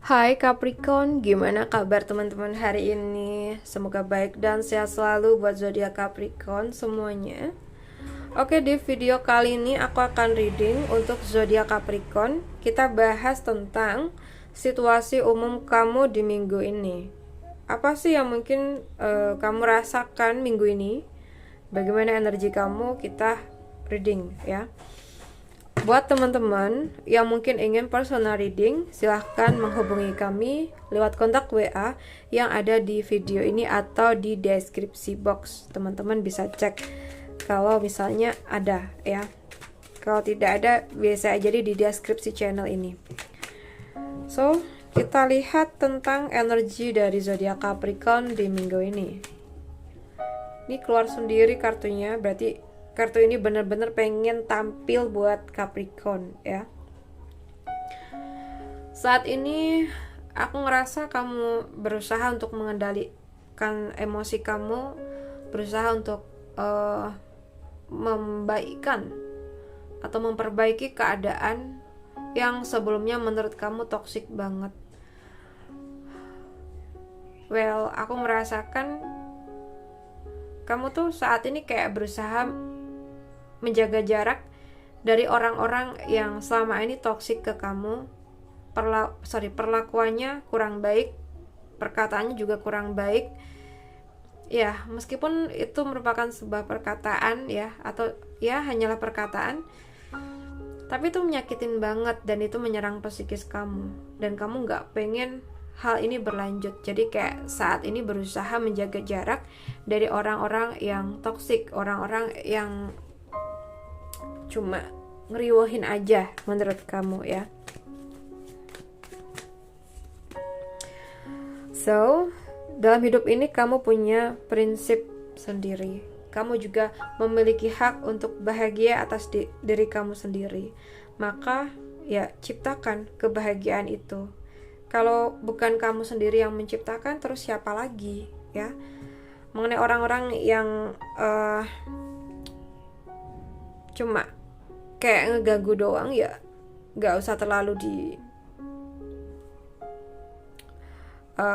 Hai Capricorn, gimana kabar teman-teman hari ini? Semoga baik dan sehat selalu buat zodiak Capricorn semuanya. Oke, di video kali ini aku akan reading untuk zodiak Capricorn. Kita bahas tentang situasi umum kamu di minggu ini. Apa sih yang mungkin kamu rasakan minggu ini? Bagaimana energi kamu? Kita reading ya. Buat teman-teman yang mungkin ingin personal reading, silahkan menghubungi kami lewat kontak WA yang ada di video ini atau di deskripsi box. Teman-teman bisa cek kalau misalnya ada ya. Kalau tidak ada, biasa aja di deskripsi channel ini. So, kita lihat tentang energi dari zodiak Capricorn di minggu ini. Ini keluar sendiri kartunya, berarti kartu ini benar-benar pengen tampil buat Capricorn ya. Saat ini aku ngerasa kamu berusaha untuk mengendalikan emosi kamu, berusaha untuk membaikkan atau memperbaiki keadaan yang sebelumnya menurut kamu toksik banget. Well, aku merasakan kamu tuh saat ini kayak berusaha menjaga jarak dari orang-orang yang selama ini toksik ke kamu. Perlakuannya kurang baik, perkataannya juga kurang baik. Ya, meskipun itu merupakan sebuah perkataan ya, atau ya hanyalah perkataan, tapi itu menyakitin banget dan itu menyerang psikis kamu. Dan kamu gak pengen hal ini berlanjut. Jadi kayak saat ini berusaha menjaga jarak dari orang-orang yang toksik, orang-orang yang cuma ngeriwohin aja menurut kamu ya. So, dalam hidup ini kamu punya prinsip sendiri. Kamu juga memiliki hak untuk bahagia atas diri kamu sendiri. Maka ya ciptakan kebahagiaan itu. Kalau bukan kamu sendiri yang menciptakan, terus siapa lagi ya? Mengenai orang-orang yang cuma kayak ngeganggu doang, ya gak usah terlalu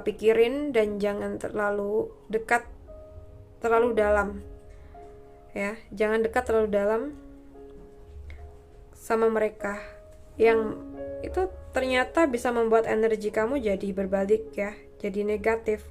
pikirin dan jangan terlalu dekat, terlalu dalam ya. Jangan dekat terlalu dalam sama mereka yang itu ternyata bisa membuat energi kamu jadi berbalik ya, jadi negatif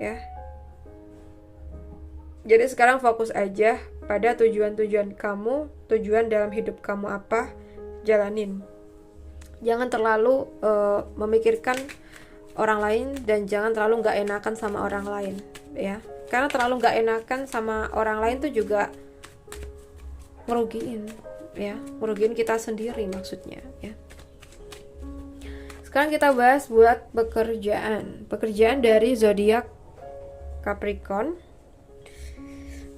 ya. Jadi sekarang fokus aja pada tujuan-tujuan kamu, tujuan dalam hidup kamu apa, jalanin. Jangan terlalu memikirkan orang lain dan jangan terlalu gak enakan sama orang lain ya. Karena terlalu gak enakan sama orang lain tuh juga ngerugiin ya, ngerugiin kita sendiri maksudnya ya. Sekarang kita bahas buat pekerjaan dari zodiak Capricorn.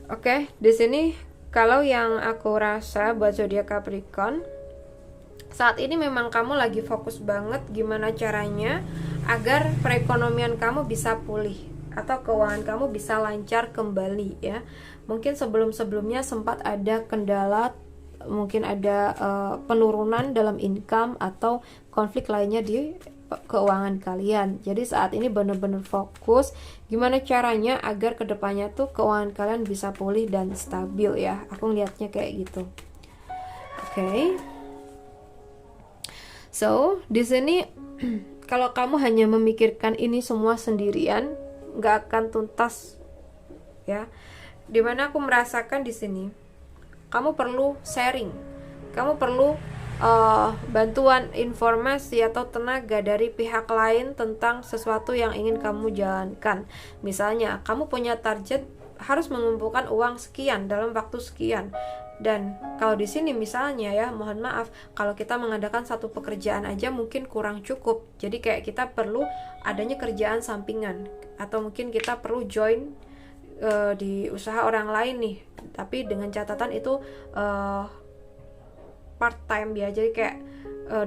Oke, di sini kalau yang aku rasa buat zodiak Capricorn, saat ini memang kamu lagi fokus banget gimana caranya agar perekonomian kamu bisa pulih atau keuangan kamu bisa lancar kembali ya. Mungkin sebelum-sebelumnya sempat ada kendala, mungkin ada penurunan dalam income atau konflik lainnya di keuangan kalian. Jadi saat ini benar-benar fokus gimana caranya agar kedepannya tuh keuangan kalian bisa pulih dan stabil ya. Aku ngeliatnya kayak gitu. Oke. So, di sini kalau kamu hanya memikirkan ini semua sendirian, nggak akan tuntas ya. Dimana aku merasakan di sini, kamu perlu sharing, kamu perlu bantuan informasi atau tenaga dari pihak lain tentang sesuatu yang ingin kamu jalankan. Misalnya, kamu punya target harus mengumpulkan uang sekian dalam waktu sekian. Dan kalau di sini misalnya ya, mohon maaf, kalau kita mengadakan satu pekerjaan aja mungkin kurang cukup. Jadi kayak kita perlu adanya kerjaan sampingan, atau mungkin kita perlu join di usaha orang lain nih, tapi dengan catatan itu part time ya. Jadi kayak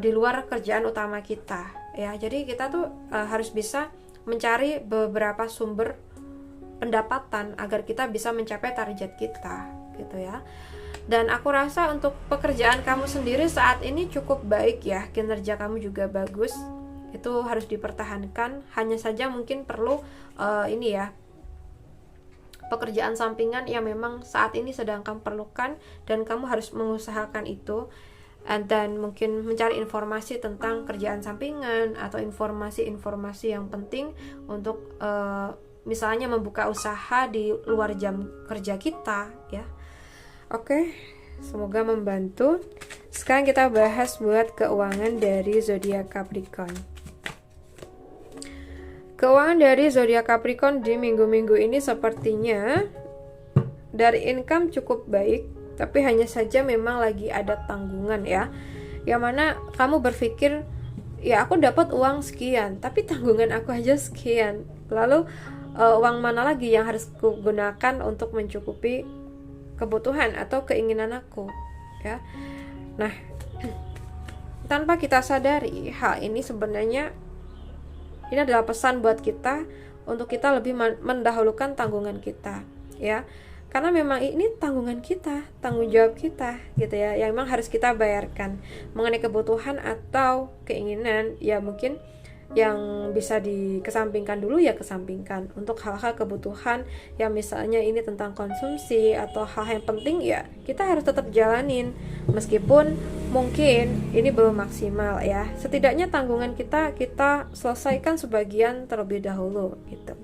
di luar kerjaan utama kita ya. Jadi kita tuh harus bisa mencari beberapa sumber pendapatan agar kita bisa mencapai target kita gitu ya. Dan aku rasa untuk pekerjaan kamu sendiri saat ini cukup baik ya, kinerja kamu juga bagus itu harus dipertahankan. Hanya saja mungkin perlu ini ya, pekerjaan sampingan yang memang saat ini sedang kamu perlukan dan kamu harus mengusahakan itu. Dan mungkin mencari informasi tentang kerjaan sampingan atau informasi-informasi yang penting untuk misalnya membuka usaha di luar jam kerja kita ya. Oke, semoga membantu. Sekarang kita bahas buat keuangan dari zodiak Capricorn. Keuangan dari zodiak Capricorn di minggu-minggu ini sepertinya dari income cukup baik, tapi hanya saja memang lagi ada tanggungan ya. Yang mana kamu berpikir, ya aku dapat uang sekian, tapi tanggungan aku aja sekian. Lalu uang mana lagi yang harus kugunakan untuk mencukupi kebutuhan atau keinginan aku ya. Nah, tanpa kita sadari hal ini sebenarnya ini adalah pesan buat kita untuk kita lebih mendahulukan tanggungan kita ya. Karena memang ini tanggungan kita, tanggung jawab kita gitu ya, yang memang harus kita bayarkan. Mengenai kebutuhan atau keinginan ya mungkin yang bisa dikesampingkan dulu ya kesampingkan. Untuk hal-hal kebutuhan yang misalnya ini tentang konsumsi atau hal yang penting ya kita harus tetap jalanin meskipun mungkin ini belum maksimal ya. Setidaknya tanggungan kita selesaikan sebagian terlebih dahulu gitu.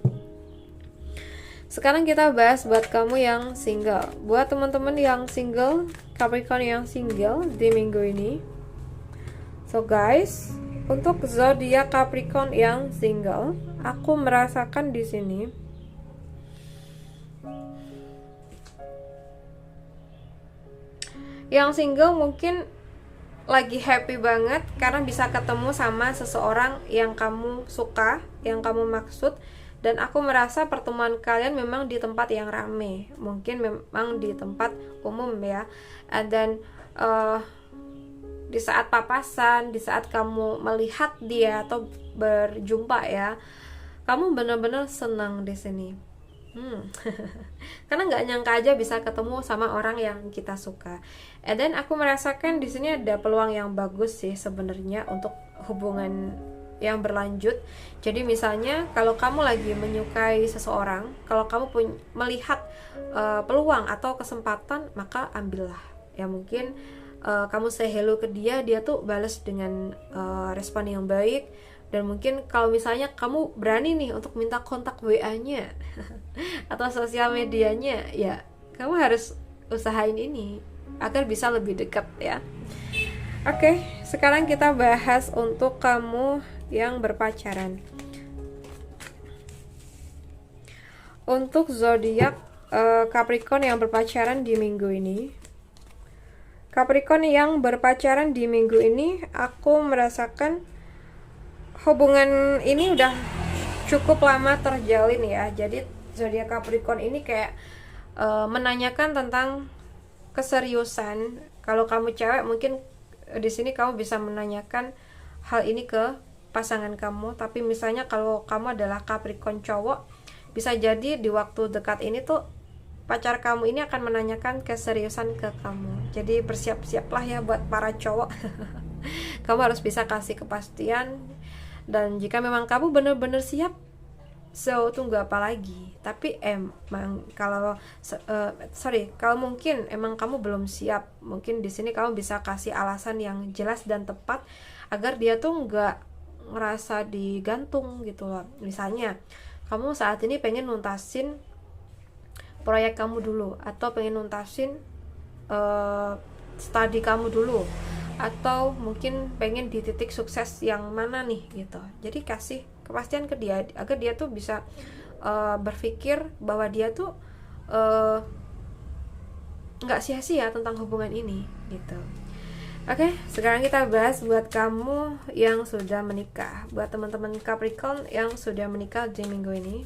Sekarang kita bahas buat kamu yang single. Buat teman-teman yang single, Capricorn yang single di minggu ini. So guys, untuk zodiak Capricorn yang single, aku merasakan di sini yang single mungkin lagi happy banget karena bisa ketemu sama seseorang yang kamu suka, yang kamu maksud. Dan aku merasa pertemuan kalian memang di tempat yang rame, mungkin memang di tempat umum ya. Dan di saat papasan, di saat kamu melihat dia atau berjumpa ya, kamu benar-benar senang di sini. Karena nggak nyangka aja bisa ketemu sama orang yang kita suka. Dan aku merasakan di sini ada peluang yang bagus sih sebenarnya untuk hubungan yang berlanjut. Jadi misalnya kalau kamu lagi menyukai seseorang, kalau kamu melihat peluang atau kesempatan, maka ambillah. Ya mungkin kamu say hello ke dia, dia tuh balas dengan respon yang baik. Dan mungkin kalau misalnya kamu berani nih untuk minta kontak WA-nya atau sosial medianya, ya kamu harus usahain ini agar bisa lebih dekat ya. Oke, sekarang kita bahas untuk kamu yang berpacaran. Untuk zodiak Capricorn yang berpacaran di minggu ini, Capricorn yang berpacaran di minggu ini, aku merasakan hubungan ini udah cukup lama terjalin ya. Jadi zodiak Capricorn ini kayak menanyakan tentang keseriusan. Kalau kamu cewek mungkin di sini kamu bisa menanyakan hal ini ke pasangan kamu. Tapi misalnya kalau kamu adalah Capricorn cowok, bisa jadi di waktu dekat ini tuh pacar kamu ini akan menanyakan keseriusan ke kamu. Jadi bersiap-siaplah ya buat para cowok. Kamu harus bisa kasih kepastian. Dan jika memang kamu benar-benar siap, so tunggu apa lagi. Tapi emang kalau kalau mungkin emang kamu belum siap, mungkin di sini kamu bisa kasih alasan yang jelas dan tepat agar dia tuh nggak ngerasa digantung gitu loh. Misalnya kamu saat ini pengen nuntasin proyek kamu dulu, atau pengen nuntasin studi kamu dulu, atau mungkin pengen di titik sukses yang mana nih gitu. Jadi kasih kepastian ke dia agar dia tuh bisa berpikir bahwa dia tuh nggak sia-sia tentang hubungan ini gitu. Oke, sekarang kita bahas buat kamu yang sudah menikah. Buat teman-teman Capricorn yang sudah menikah di minggu ini.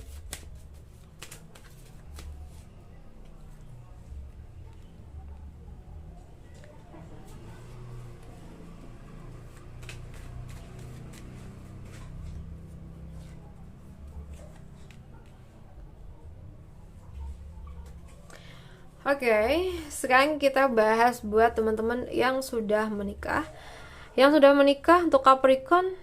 Oke, sekarang kita bahas buat teman-teman yang sudah menikah. Yang sudah menikah untuk Capricorn,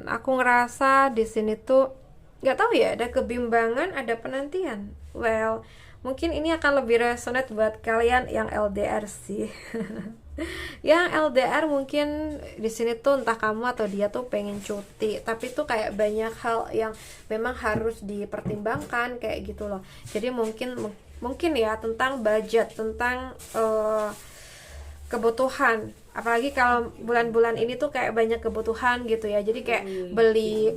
Aku ngerasa di sini tuh nggak tahu ya, ada kebimbangan, ada penantian. Well, mungkin ini akan lebih resonate buat kalian yang LDR sih. Yang LDR mungkin di sini tuh entah kamu atau dia tuh pengen cuti, tapi tuh kayak banyak hal yang memang harus dipertimbangkan kayak gitu loh. Jadi mungkin ya tentang budget, tentang kebutuhan, apalagi kalau bulan-bulan ini tuh kayak banyak kebutuhan gitu ya. Jadi kayak beli,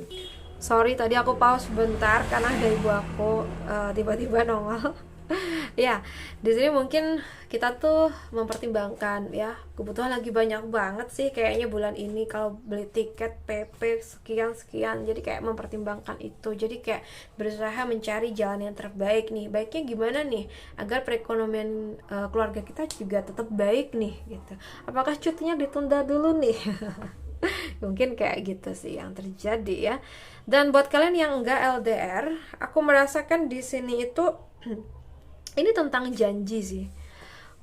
sorry tadi aku pause bentar karena ada ibu aku tiba-tiba nongol. Ya, di sini mungkin kita tuh mempertimbangkan ya, kebutuhan lagi banyak banget sih kayaknya bulan ini kalau beli tiket PP sekian-sekian. Jadi kayak mempertimbangkan itu. Jadi kayak berusaha mencari jalan yang terbaik nih. Baiknya gimana nih agar perekonomian keluarga kita juga tetap baik nih gitu. Apakah cutinya ditunda dulu nih? Mungkin kayak gitu sih yang terjadi ya. Dan buat kalian yang enggak LDR, aku merasakan di sini itu ini tentang janji sih.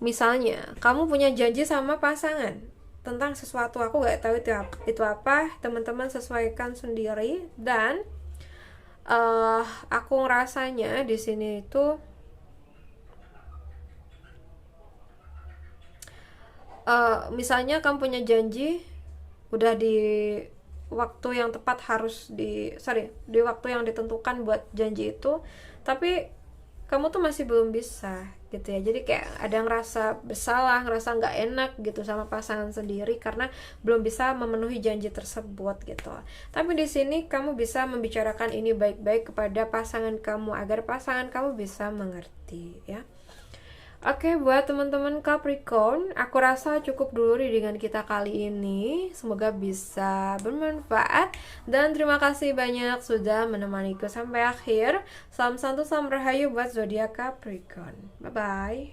Misalnya kamu punya janji sama pasangan tentang sesuatu, aku nggak tahu itu apa, teman-teman sesuaikan sendiri. Dan aku ngerasanya di sini itu misalnya kamu punya janji, udah di waktu yang tepat, harus di waktu yang ditentukan buat janji itu, tapi kamu tuh masih belum bisa gitu ya. Jadi kayak ada ngerasa bersalah, ngerasa nggak enak gitu sama pasangan sendiri karena belum bisa memenuhi janji tersebut gitu. Tapi di sini kamu bisa membicarakan ini baik-baik kepada pasangan kamu agar pasangan kamu bisa mengerti ya. Oke, buat teman-teman Capricorn, aku rasa cukup dulu readingan kita kali ini. Semoga bisa bermanfaat. Dan terima kasih banyak sudah menemaniku sampai akhir. Salam santu, salam rahayu buat zodiak Capricorn. Bye-bye.